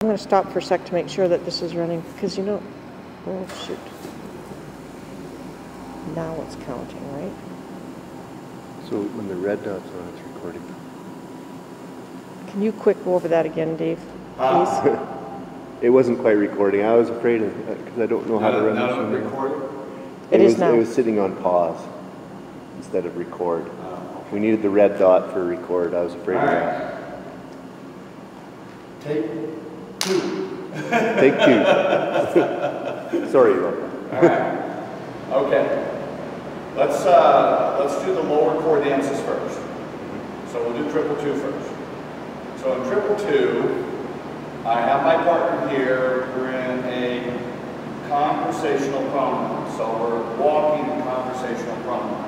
going to stop for a sec to make sure that this is running, because you know, oh shoot. Now it's counting, right? So when the red dot's on, it's recording. Can you quick go over that again, Dave, please? It wasn't quite recording. I was afraid of because I don't know how to run this one. Recording? It is now. It was sitting on pause instead of record. We needed the red dot for record. I was afraid of that. Take two. Take two. Sorry about that. All right. Okay. Let's do the lower core dances first. So we'll do triple two first. So in triple two, I have my partner here. We're in a conversational promenade. So we're walking in conversational promenade.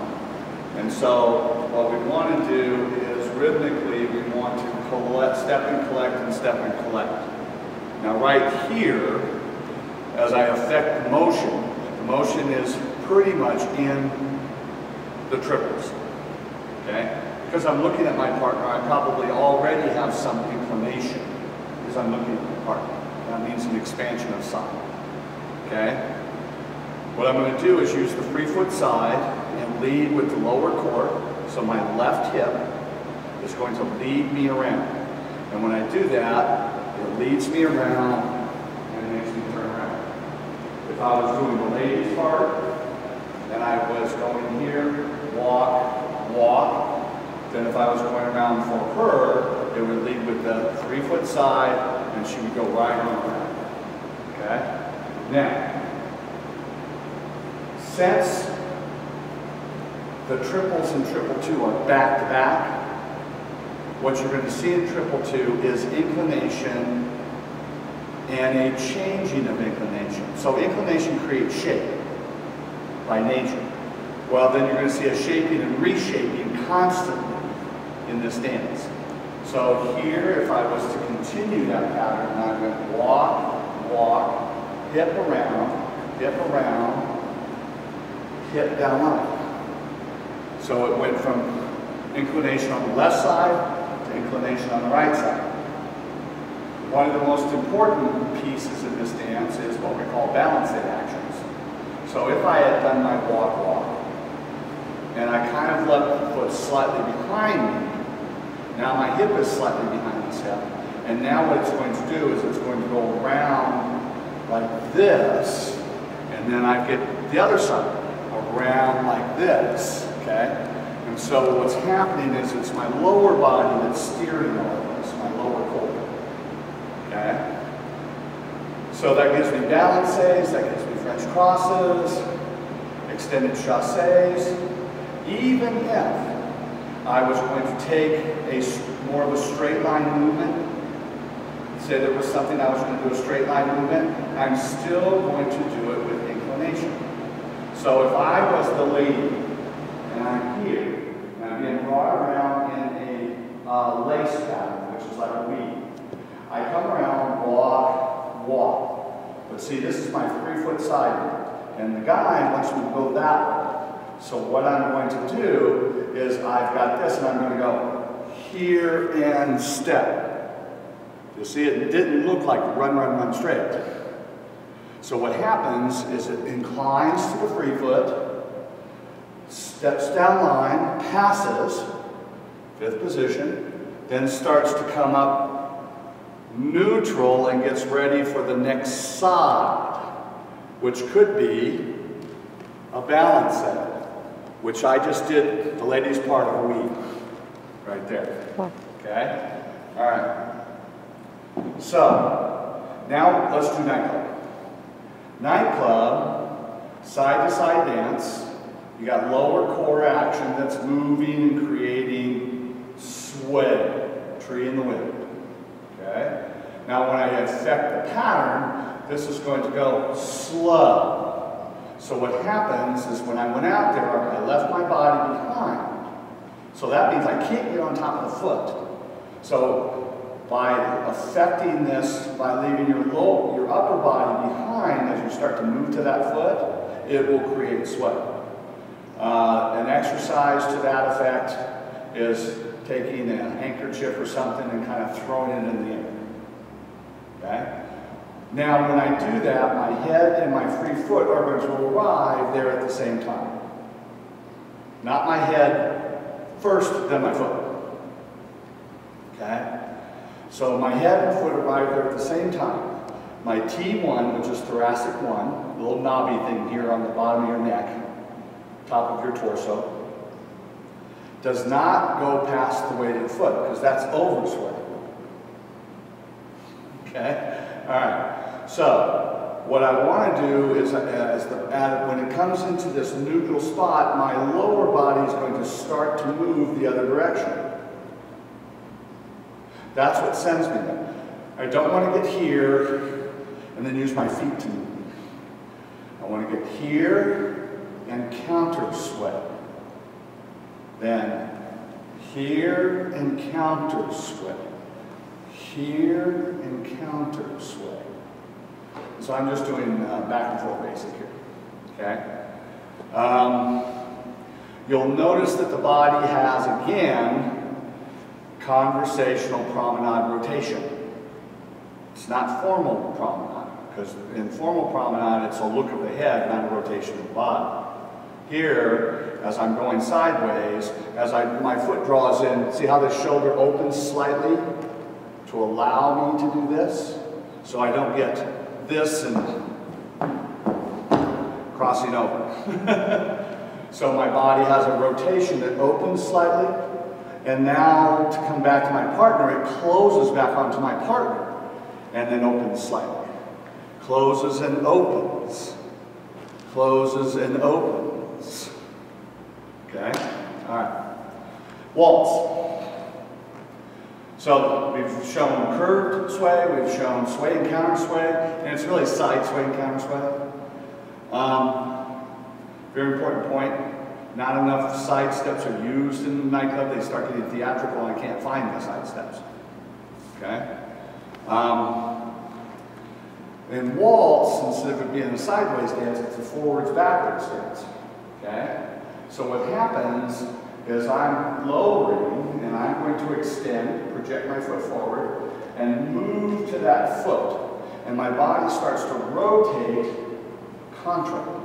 And so what we want to do is rhythmically we want to collect, step and collect and step and collect. Now right here, as I affect the motion is pretty much in the triples. Okay? Because I'm looking at my partner, I probably already have some inclination because I'm looking at my partner. That means an expansion of side. Okay? What I'm going to do is use the free foot side and lead with the lower core. So my left hip is going to lead me around. And when I do that, it leads me around and it makes me turn around. If I was doing the ladies part, then I was going here, walk, walk. Then if I was going around for her, it would lead with the 3 foot side and she would go right on around. Okay? Now, since the triples in triple two are back to back, what you're going to see in triple two is inclination and a changing of inclination. So inclination creates shape by nature. Well, then you're going to see a shaping and reshaping constantly in this dance. So here, if I was to continue that pattern, I'm going to walk, walk, hip around, hip down line. So it went from inclination on the left side to inclination on the right side. One of the most important pieces in this dance is what we call balancing actions. So if I had done my walk, walk, and I kind of left the foot slightly behind me, now my hip is slightly behind this hip. And now what it's going to do is it's going to go around like this, and then I get the other side around like this, okay? And so what's happening is it's my lower body that's steering all of this, my lower core, okay? So that gives me balances, that gives me French crosses, extended chassés. Even if I was going to take more of a straight line movement, say there was something I was going to do a straight line movement, I'm still going to do it with inclination. So if I was the lady, and I'm here, and I'm being brought around in a lace pattern, which is like a weave, I come around, walk, walk. But see, this is my 3 foot side, and the guy wants me to go that way. So what I'm going to do is I've got this, and I'm going to go here and step. You see, it didn't look like run, run, run straight. So what happens is it inclines to the free foot, steps down line, passes, 5th position, then starts to come up neutral and gets ready for the next side, which could be a balance set, which I just did the ladies' part of a weave, right there. Okay? All right. So, now let's do nightclub. Nightclub, side-to-side dance. You got lower core action that's moving and creating sway, tree in the wind. Okay? Now when I affect the pattern, this is going to go slow. So what happens is when I went out there, I left my body behind. So that means I can't get on top of the foot. So by affecting this, by leaving your upper body behind as you start to move to that foot, it will create sway. An exercise to that effect is taking a handkerchief or something and kind of throwing it in the air. Okay? Now, when I do that, my head and my free foot are going to arrive there at the same time. Not my head first, then my foot. Okay? So my head and foot arrive there at the same time. My T1, which is thoracic 1, little knobby thing here on the bottom of your neck, top of your torso, does not go past the weighted foot, because that's oversway. Okay? All right. So, what I want to do is, when it comes into this neutral spot, my lower body is going to start to move the other direction. That's what sends me there. I don't want to get here and then use my feet to move. I want to get here and counter sway. Then here and counter sway. Here and counter sway. So I'm just doing back and forth basic here. Okay? You'll notice that the body has, again, conversational promenade rotation. It's not formal promenade, because in formal promenade it's a look of the head, not a rotation of the body. Here, as I'm going sideways, as my foot draws in, see how the shoulder opens slightly to allow me to do this? So I don't get this and crossing over. So my body has a rotation that opens slightly, and now to come back to my partner, it closes back onto my partner, and then opens slightly. Closes and opens. Closes and opens. Okay? All right. Waltz. So we've shown curved sway, we've shown sway and counter sway, and it's really side sway and counter sway. Very important point. Not enough side steps are used in the nightclub. They start getting theatrical and I can't find the side steps. Okay? In waltz, instead of it being a sideways dance, it's a forwards-backwards dance. Okay? So what happens is I'm lowering and I'm going to extend, project my foot forward, and move to that foot. And my body starts to rotate contra.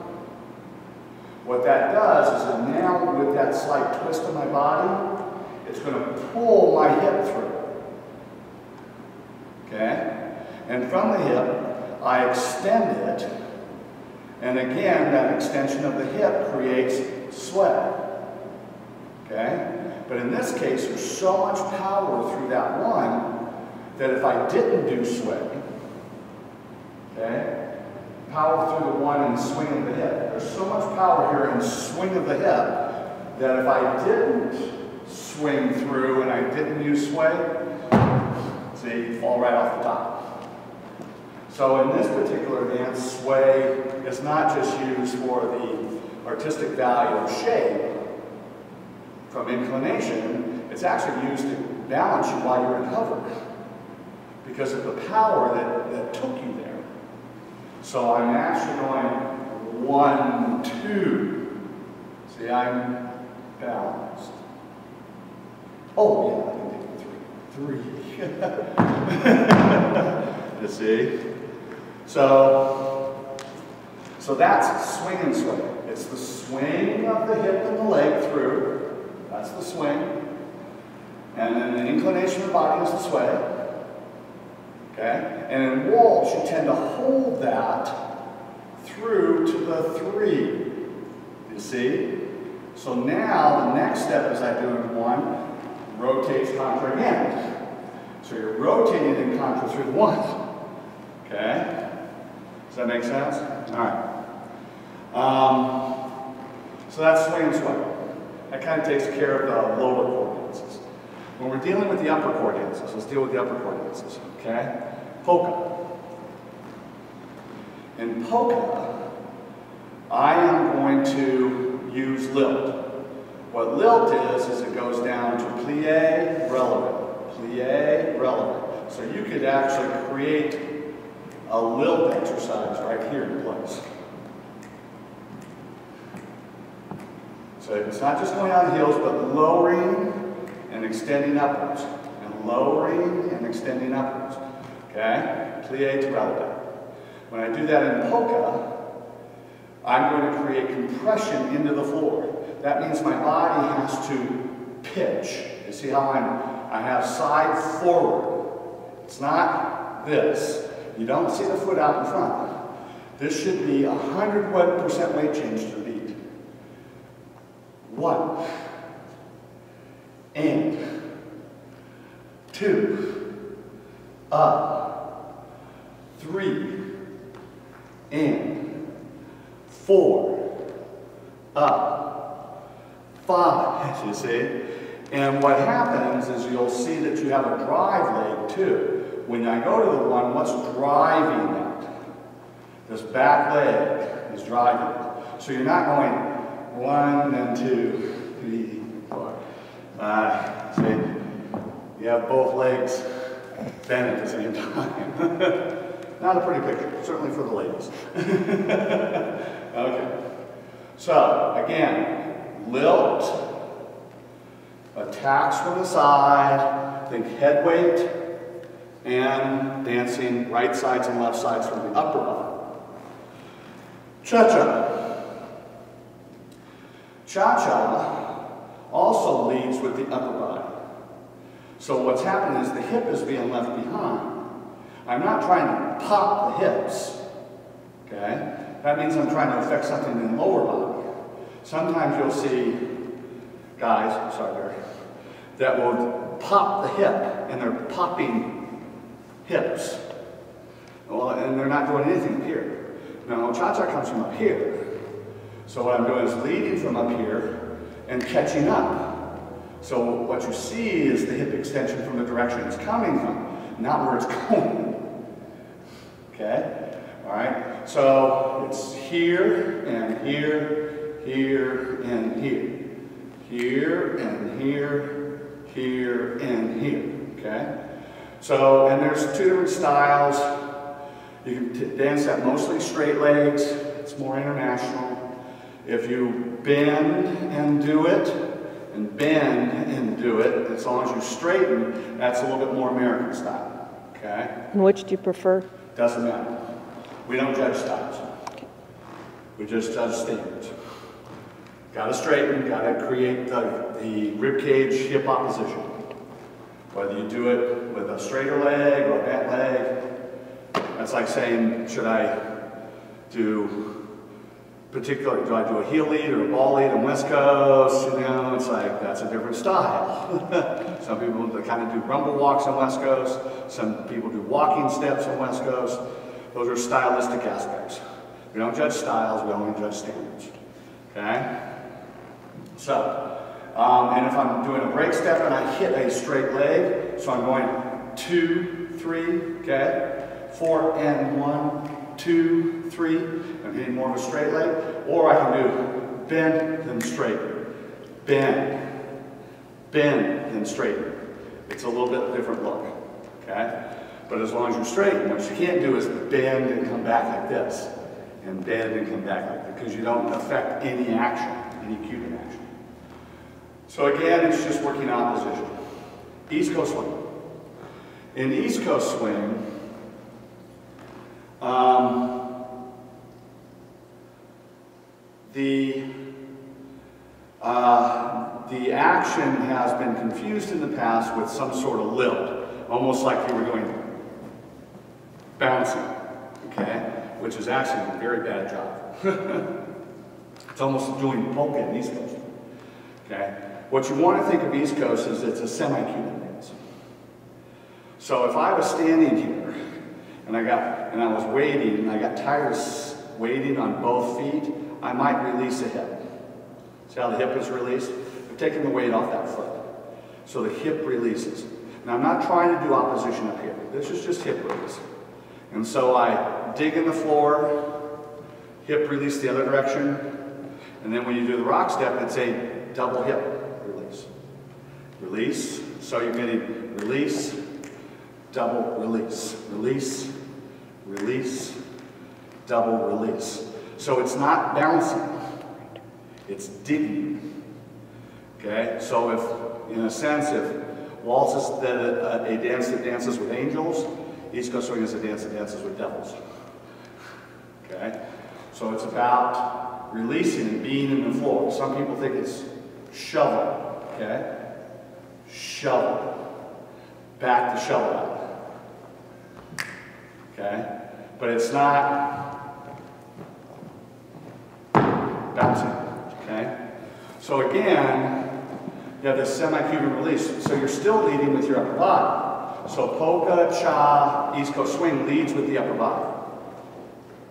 What that does is that now with that slight twist of my body, it's going to pull my hip through. Okay? And from the hip, I extend it. And again, that extension of the hip creates sway. Okay? But in this case, there's so much power through that one that if I didn't do sway, okay? Power through the one and swing of the hip. There's so much power here in swing of the hip that if I didn't swing through and I didn't use sway, see, fall right off the top. So in this particular dance, sway is not just used for the artistic value of shape from inclination, it's actually used to balance you while you're in hover because of the power that took you there. So I'm actually going 1, 2. See, I'm balanced. Oh, yeah, I can do 3. You see? So that's swing and sway. It's the swing of the hip and the leg through. That's the swing. And then the inclination of the body is the sway. Okay? And in waltz, you tend to hold that through to the 3. You see? So now the next step is I do in 1, rotates contra again. So you're rotating in contra through the 1. Okay? Does that make sense? All right. So that's swing and sway. That kind of takes care of the lower core dances. When we're dealing with the upper core dances, let's deal with the upper core dances. Okay? Polka. In polka, I am going to use lilt. What lilt is it goes down to plie, relevant. Plie, relevant. So you could actually create a lilt exercise right here in place. So it's not just going on heels, but lowering and extending upwards. And lowering and extending upwards. Okay? Plie to releve. When I do that in polka, I'm going to create compression into the floor. That means my body has to pitch. You see how I have side forward. It's not this. You don't see the foot out in front. This should be 100% weight change to the beat. 1 and 2 up, 3 and 4 up, 5, you see? And what happens is you'll see that you have a drive leg too. When I go to the 1, what's driving that? This back leg is driving it. So you're not going 1 and 2, 3, 4, 5, 6. You have both legs bent at the same time. Not a pretty picture, certainly for the ladies. Okay. So, again, lilt, attacks from the side, think head weight, and dancing right sides and left sides from the upper body. Cha-cha. Cha-cha also leads with the upper body. So what's happening is the hip is being left behind. I'm not trying to pop the hips, okay? That means I'm trying to affect something in the lower body. Sometimes you'll see guys, sorry Barry, that will pop the hip, and they're popping hips. Well, and they're not doing anything here. Now, cha-cha comes from up here. So what I'm doing is leading from up here and catching up. So what you see is the hip extension from the direction it's coming from, not where it's going. Okay? All right? So it's here and here, here and here. Here and here, here and here. Okay? So, and there's 2 different styles. You can dance that mostly straight legs. It's more international. If you bend and do it, and bend and do it, as long as you straighten, that's a little bit more American style. Okay? And which do you prefer? Doesn't matter. We don't judge styles. We just judge standards. Got to straighten, got to create the rib cage hip opposition. Whether you do it with a straighter leg or a bent leg, that's like saying, should I do do I do a heel lead or a ball lead on West Coast? You know, it's like, that's a different style. Some people kind of do rumble walks on West Coast. Some people do walking steps on West Coast. Those are stylistic aspects. We don't judge styles, we only judge standards. Okay? So, and if I'm doing a break step and I hit a straight leg, so I'm going 2, 3, okay? 4 and 1, 2, 3. I'm hitting more of a straight leg. Or I can do bend, then straighten. Bend, bend, then straighten. It's a little bit different look, okay? But as long as you straighten, what you can't do is bend and come back like this. And bend and come back like that, because you don't affect any action, any Cuban action. So again, it's just working opposition. East Coast swing. In East Coast swing, the action has been confused in the past with some sort of lilt, almost like you were going bouncing, okay? Which is actually a very bad job. It's almost doing polka in East Coast, okay? What you want to think of East Coast is it's a semi-Cuban dance. So if I was standing here and I was waiting and I got tired of waiting on both feet, I might release a hip. See how the hip is released? I'm taking the weight off that foot. So the hip releases. Now I'm not trying to do opposition up here. This is just hip release. And so I dig in the floor, hip release the other direction, and then when you do the rock step, it's a double hip release. Release, so you're getting release, double release, release, release, double release. So it's not bouncing, it's digging. Okay, so if, in a sense, if waltz is a dance that dances with angels, East Coast Swing is a dance that dances with devils. Okay? So it's about releasing and being in the floor. Some people think it's shovel. Okay? Shovel. Back the shovel out. Okay? But it's not bouncing. Okay? So again, you have this semi-Cuban release. So you're still leading with your upper body. So polka, cha, East Coast Swing leads with the upper body.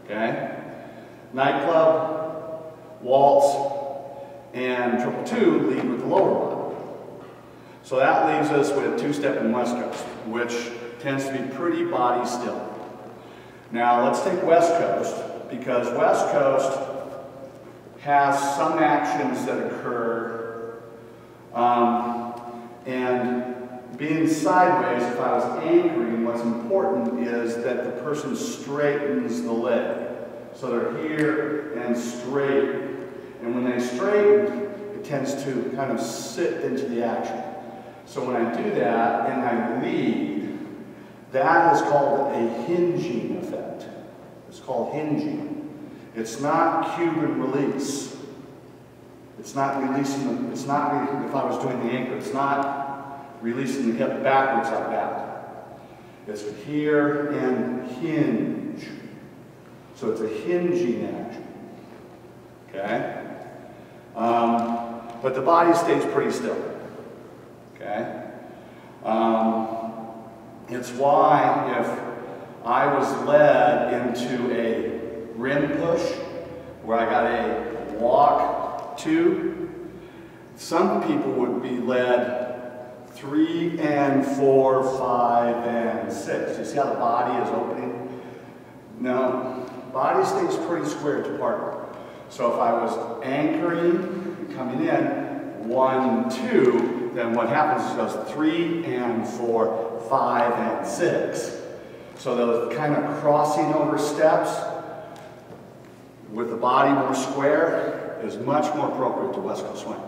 Okay? Nightclub, waltz, and triple two lead with the lower body. So that leaves us with two-step and West Coast, which tends to be pretty body still. Now let's take West Coast, because West Coast has some actions that occur, and being sideways, if I was anchoring, what's important is that the person straightens the leg. So they're here and straight. And when they straighten, it tends to kind of sit into the action. So when I do that and I lead, that is called a hinging effect. It's called hinging. It's not Cuban release. It's not releasing, if I was doing the anchor, it's not releasing the hip backwards like that. It's here and hinge. So it's a hinging action. Okay? But the body stays pretty still. Okay? It's why if I was led into a rim push, where I got a walk 2, some people would be led 3 and 4, 5 and 6. You see how the body is opening? No, body stays pretty square to partner. So if I was anchoring and coming in 1, 2, then what happens is it goes 3 and 4, 5 and 6. So those kind of crossing over steps with the body more square is much more appropriate to West Coast Swing.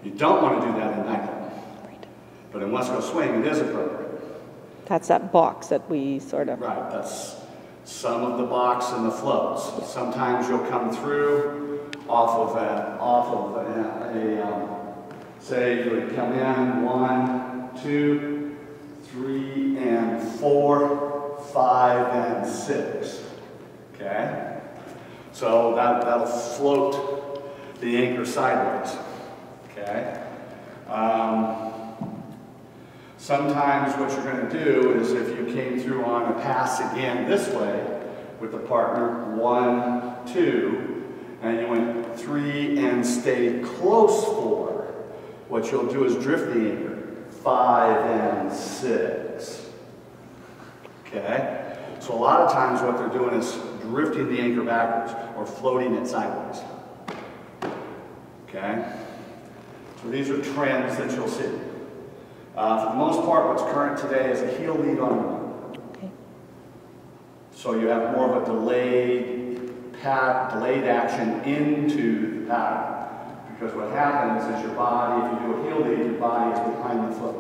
You don't want to do that in nightclub. Right. But in West Coast Swing, it is appropriate. That's that box that we sort of... Right, that's some of the box and the floats. Sometimes you'll come through off of say you would come in 1, 2, 3 and 4, 5 and 6. Okay? So that'll float the anchor sideways. Okay? Sometimes what you're going to do is if you came through on a pass again this way with the partner, 1, 2, and you went 3 and stayed close 4, what you'll do is drift the anchor, 5 and 6. Okay? So a lot of times what they're doing is drifting the anchor backwards or floating it sideways. Okay? So these are trends that you'll see. For the most part, what's current today is a heel lead on one. Okay. So you have more of a delayed action into the pattern. Because what happens is your body, if you do a heel lead, your body is behind the foot.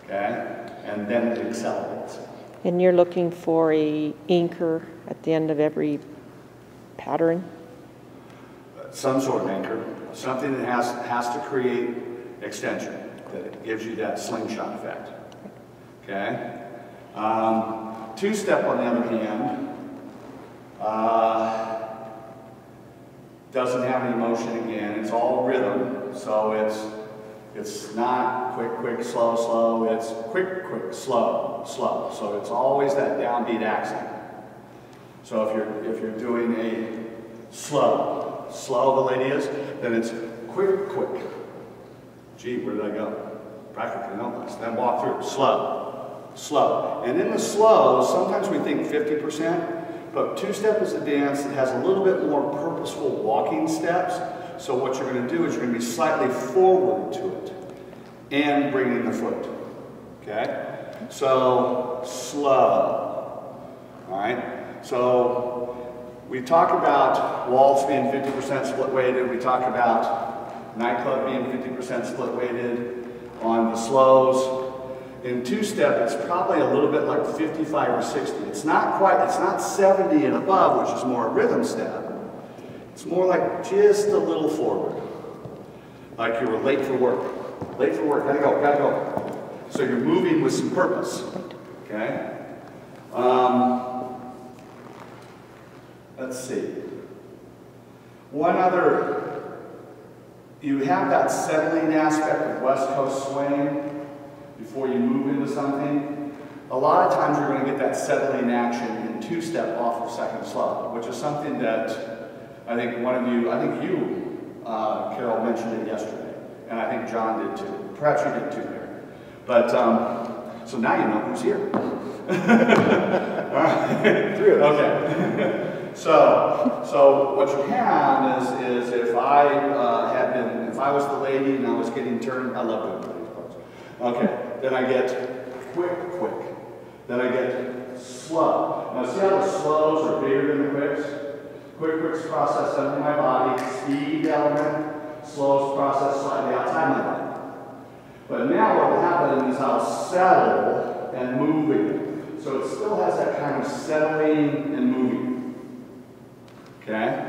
Okay? And then it accelerates. And you're looking for an anchor at the end of every pattern? Some sort of anchor. Something that has to create extension. That it gives you that slingshot effect. Okay? Two-step, on the other hand, doesn't have any motion again. It's all rhythm. So it's not quick, quick, slow, slow. It's quick, quick, slow, slow. So it's always that downbeat accent. So if you're doing a slow, the lady is, then it's quick, quick. Gee, where did I go? Practically no less. Then walk through, slow, slow. And in the slow, sometimes we think 50%, but two-step is a dance that has a little bit more purposeful walking steps. So what you're going to do is you're going to be slightly forward to it and bringing the foot. Okay? So slow. All right? So we talk about waltz being 50% split weighted. We talk about nightclub being 50% split weighted on the slows. In two-step, it's probably a little bit like 55 or 60. It's not 70 and above, which is more a rhythm step. It's more like just a little forward. Like you were late for work. Late for work, gotta go, gotta go. So you're moving with some purpose, okay? Let's see. One other, you have that settling aspect of West Coast swing before you move into something. A lot of times you're going to get that settling action in two-step off of second slow, which is something that I think you, Carol, mentioned it yesterday, and I think John did too. Perhaps you did too, Mary. But, so now you know who's here. All right. Okay. So what you have is if I was the lady and I was getting turned, I love doing ladies pose. Okay, then I get quick. Then I get slow. Now see how the slows are bigger than the quicks? Quicks process under my body, speed element, slows process slightly outside my body. But now what will happen is I'll settle and move again. So it still has that kind of settling and moving. Okay?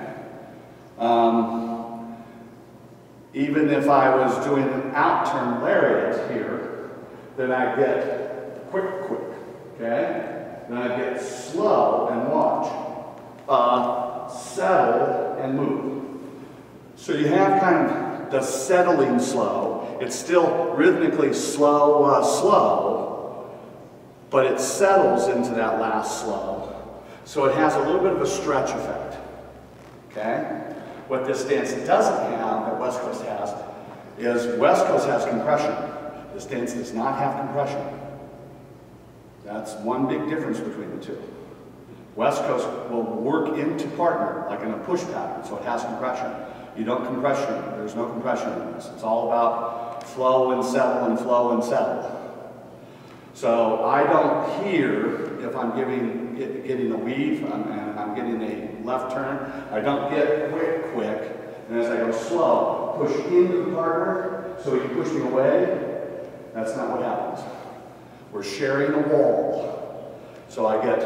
Even if I was doing an out-turn lariat here, then I get quick, okay? Then I get slow and watch. Settle and move. So you have kind of the settling slow. It's still rhythmically slow, but it settles into that last slow. So it has a little bit of a stretch effect. Okay? What this dance doesn't have, that West Coast has, is West Coast has compression. This dance does not have compression. That's one big difference between the two. West Coast will work into partner, like in a push pattern, so it has compression. You don't compression, there's no compression in this. It's all about flow and settle and flow and settle. So I don't hear, if I'm getting a weave and I'm getting a left turn, I don't get quick, and as I go slow, push into the partner so he can push me away. That's not what happens. We're sharing a wall. So I get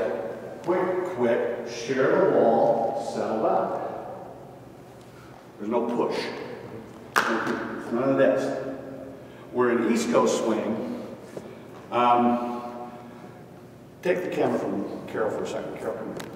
quick, share the wall, settle back. There's no push. There's none of this. We're in East Coast swing. Take the camera from Carol for a second. Carol, come here.